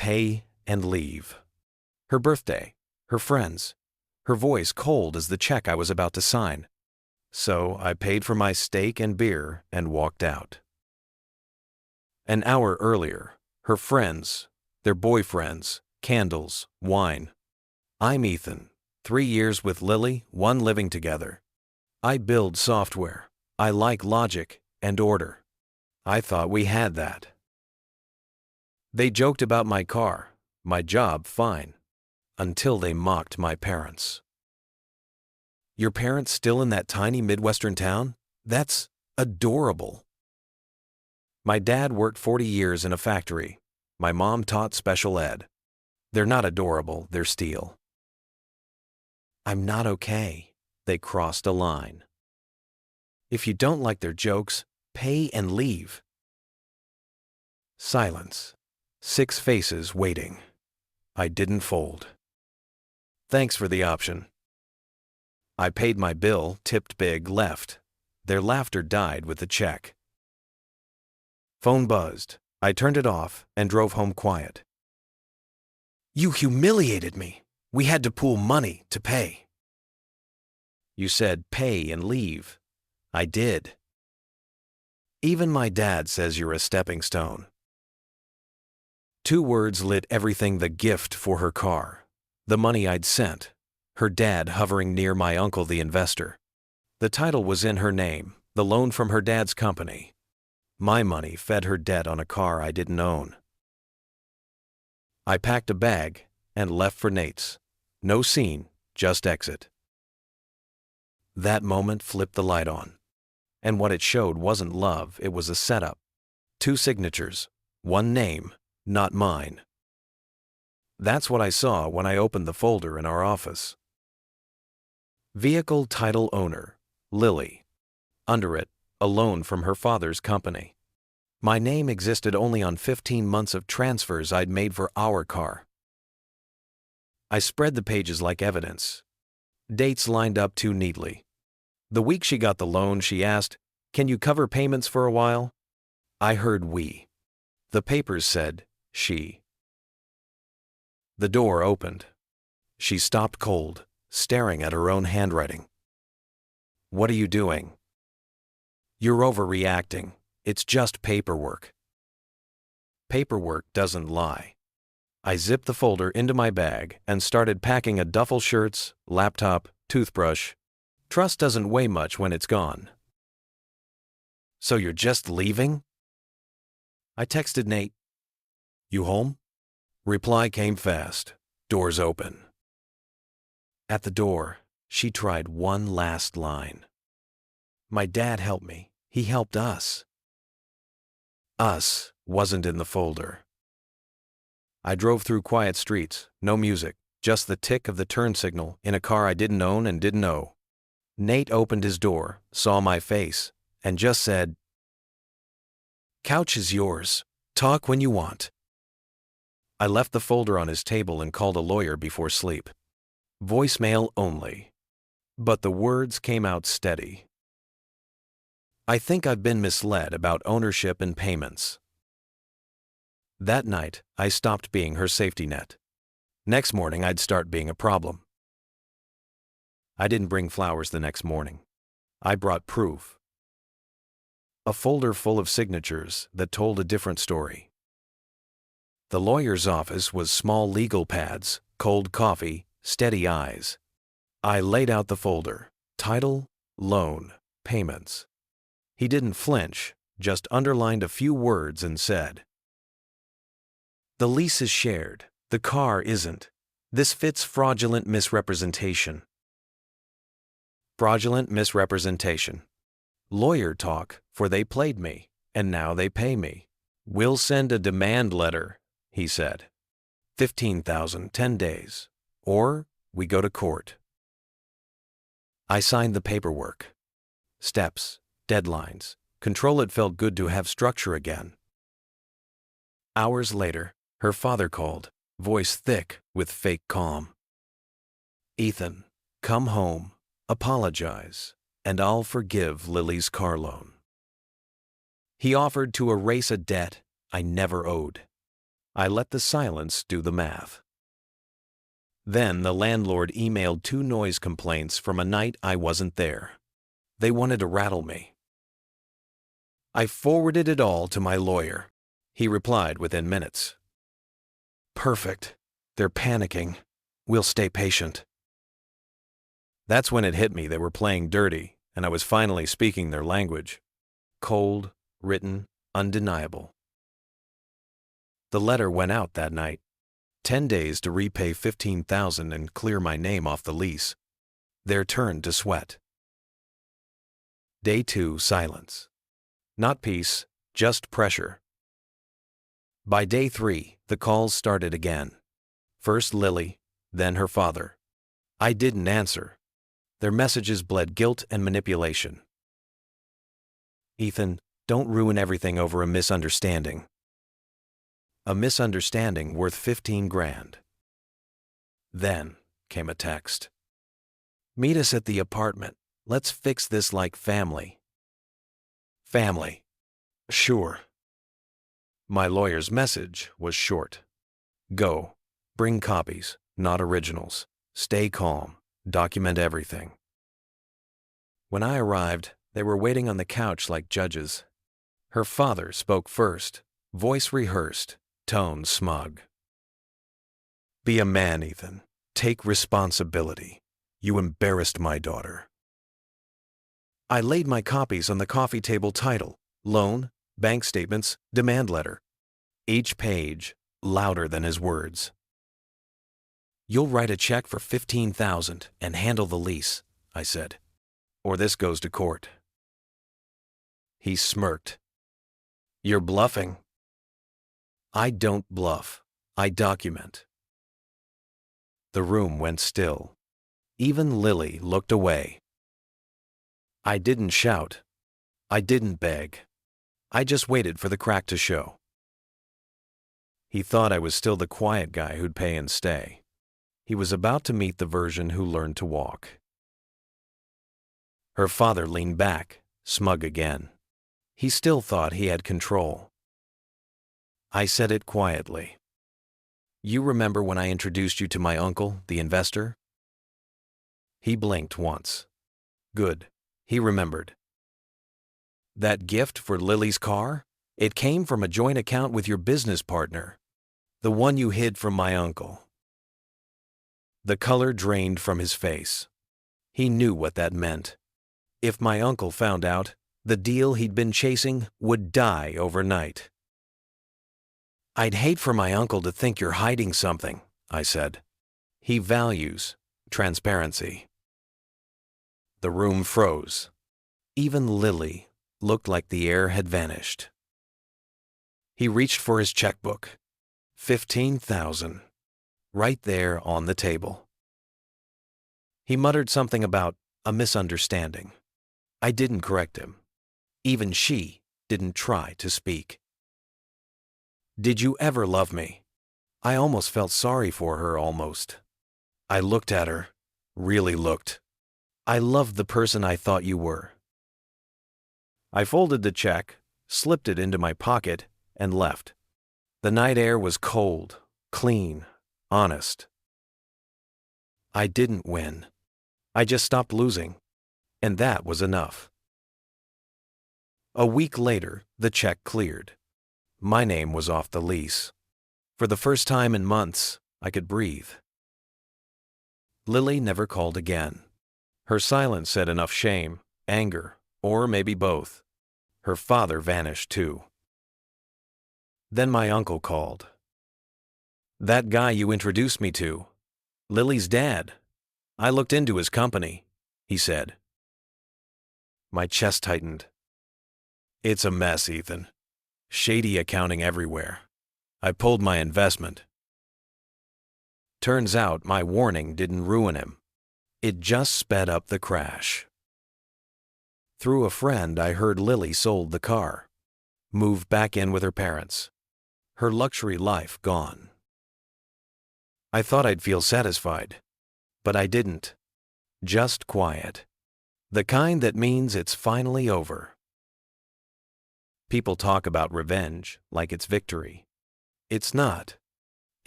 pay and leave. Her birthday, her friends, her voice cold as the check I was about to sign. So I paid for my steak and beer and walked out. An hour earlier, her friends, their boyfriends, candles, wine. I'm Ethan, 3 years with Lily, 1 living together. I build software. I like logic and order. I thought we had that. They joked about my car, my job, fine. Until they mocked my parents. Your parents still in that tiny Midwestern town? That's adorable. My dad worked 40 years in a factory. My mom taught special ed. They're not adorable, they're steel. I'm not okay. They crossed a line. If you don't like their jokes, pay and leave. Silence. 6 faces waiting. I didn't fold. Thanks for the option. I paid my bill, tipped big, left. Their laughter died with the check. Phone buzzed. I turned it off and drove home quiet. You humiliated me. We had to pool money to pay. You said pay and leave. I did. Even my dad says you're a stepping stone. 2 words lit everything: the gift for her car, the money I'd sent, her dad hovering near my uncle the investor. The title was in her name, the loan from her dad's company. My money fed her debt on a car I didn't own. I packed a bag and left for Nate's. No scene, just exit. That moment flipped the light on. And what it showed wasn't love, it was a setup. 2 signatures, 1 name, not mine. That's what I saw when I opened the folder in our office. Vehicle title owner, Lily. Under it, a loan from her father's company. My name existed only on 15 months of transfers I'd made for our car. I spread the pages like evidence. Dates lined up too neatly. The week she got the loan, she asked, "Can you cover payments for a while?" I heard we. The papers said she. The door opened. She stopped cold, staring at her own handwriting. What are you doing? You're overreacting. It's just paperwork. Paperwork doesn't lie. I zipped the folder into my bag and started packing a duffel: shirts, laptop, toothbrush. Trust doesn't weigh much when it's gone. So you're just leaving? I texted Nate. You home? Reply came fast. Doors open. At the door, she tried one last line. My dad helped me. He helped us. Us wasn't in the folder. I drove through quiet streets, no music, just the tick of the turn signal in a car I didn't own and didn't know. Nate opened his door, saw my face, and just said, "Couch is yours. Talk when you want." I left the folder on his table and called a lawyer before sleep. Voicemail only. But the words came out steady. I think I've been misled about ownership and payments. That night, I stopped being her safety net. Next morning, I'd start being a problem. I didn't bring flowers the next morning. I brought proof. A folder full of signatures that told a different story. The lawyer's office was small legal pads, cold coffee, steady eyes. I laid out the folder: title, loan, payments. He didn't flinch, just underlined a few words and said, "The lease is shared. The car isn't. This fits fraudulent misrepresentation." Fraudulent misrepresentation. Lawyer talk, for they played me, and now they pay me. "We'll send a demand letter," he said. 15,000, 10 days. Or we go to court. I signed the paperwork. Steps, deadlines, control. It felt good to have structure again. Hours later, her father called, voice thick with fake calm. "Ethan, come home, apologize, and I'll forgive Lily's car loan." He offered to erase a debt I never owed. I let the silence do the math. Then the landlord emailed 2 noise complaints from a night I wasn't there. They wanted to rattle me. I forwarded it all to my lawyer. He replied within minutes. "Perfect. They're panicking. We'll stay patient." That's when it hit me they were playing dirty, and I was finally speaking their language. Cold, written, undeniable. The letter went out that night. 10 days to repay $15,000 and clear my name off the lease. Their turn to sweat. Day 2, silence. Not peace, just pressure. By day 3, the calls started again. First Lily, then her father. I didn't answer. Their messages bled guilt and manipulation. "Ethan, don't ruin everything over a misunderstanding." A misunderstanding worth 15 grand. Then came a text. "Meet us at the apartment. Let's fix this like family." Family. Sure. My lawyer's message was short. Go. Bring copies, not originals. Stay calm. Document everything. When I arrived, they were waiting on the couch like judges. Her father spoke first, voice rehearsed, tone smug. "Be a man, Ethan. Take responsibility. You embarrassed my daughter." I laid my copies on the coffee table title, loan, bank statements, demand letter. Each page louder than his words. "You'll write a check for $15,000 and handle the lease," I said, "or this goes to court." He smirked. "You're bluffing." "I don't bluff. I document." The room went still. Even Lily looked away. I didn't shout. I didn't beg. I just waited for the crack to show. He thought I was still the quiet guy who'd pay and stay. He was about to meet the version who learned to walk. Her father leaned back, smug again. He still thought he had control. I said it quietly. "You remember when I introduced you to my uncle, the investor?" He blinked once. Good. He remembered. "That gift for Lily's car? It came from a joint account with your business partner. The one you hid from my uncle." The color drained from his face. He knew what that meant. If my uncle found out, the deal he'd been chasing would die overnight. "I'd hate for my uncle to think you're hiding something," I said. "He values transparency." The room froze. Even Lily looked like the air had vanished. He reached for his checkbook. 15,000. Right there on the table. He muttered something about a misunderstanding. I didn't correct him. Even she didn't try to speak. "Did you ever love me?" I almost felt sorry for her, almost. I looked at her, really looked. "I loved the person I thought you were." I folded the check, slipped it into my pocket, and left. The night air was cold, clean, honest. I didn't win. I just stopped losing, and that was enough. A week later, the check cleared. My name was off the lease. For the first time in months, I could breathe. Lily never called again. Her silence said enough shame, anger, or maybe both. Her father vanished too. Then my uncle called. "That guy you introduced me to, Lily's dad. I looked into his company," he said. My chest tightened. "It's a mess, Ethan. Shady accounting everywhere. I pulled my investment." Turns out my warning didn't ruin him. It just sped up the crash. Through a friend, I heard Lily sold the car. Moved back in with her parents. Her luxury life gone. I thought I'd feel satisfied. But I didn't. Just quiet. The kind that means it's finally over. People talk about revenge like it's victory. It's not.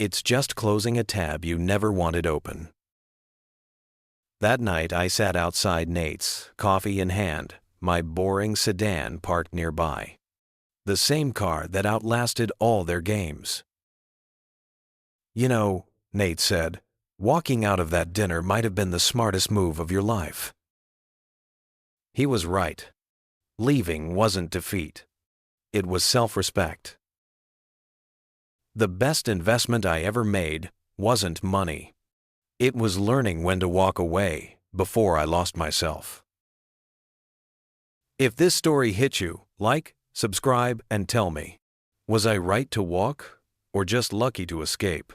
It's just closing a tab you never wanted open. That night I sat outside Nate's, coffee in hand, my boring sedan parked nearby. The same car that outlasted all their games. You know, Nate said, walking out of that dinner might have been the smartest move of your life. He was right. Leaving wasn't defeat. It was self-respect. The best investment I ever made wasn't money. It was learning when to walk away before I lost myself. If this story hit you, like, subscribe, and tell me, was I right to walk or just lucky to escape?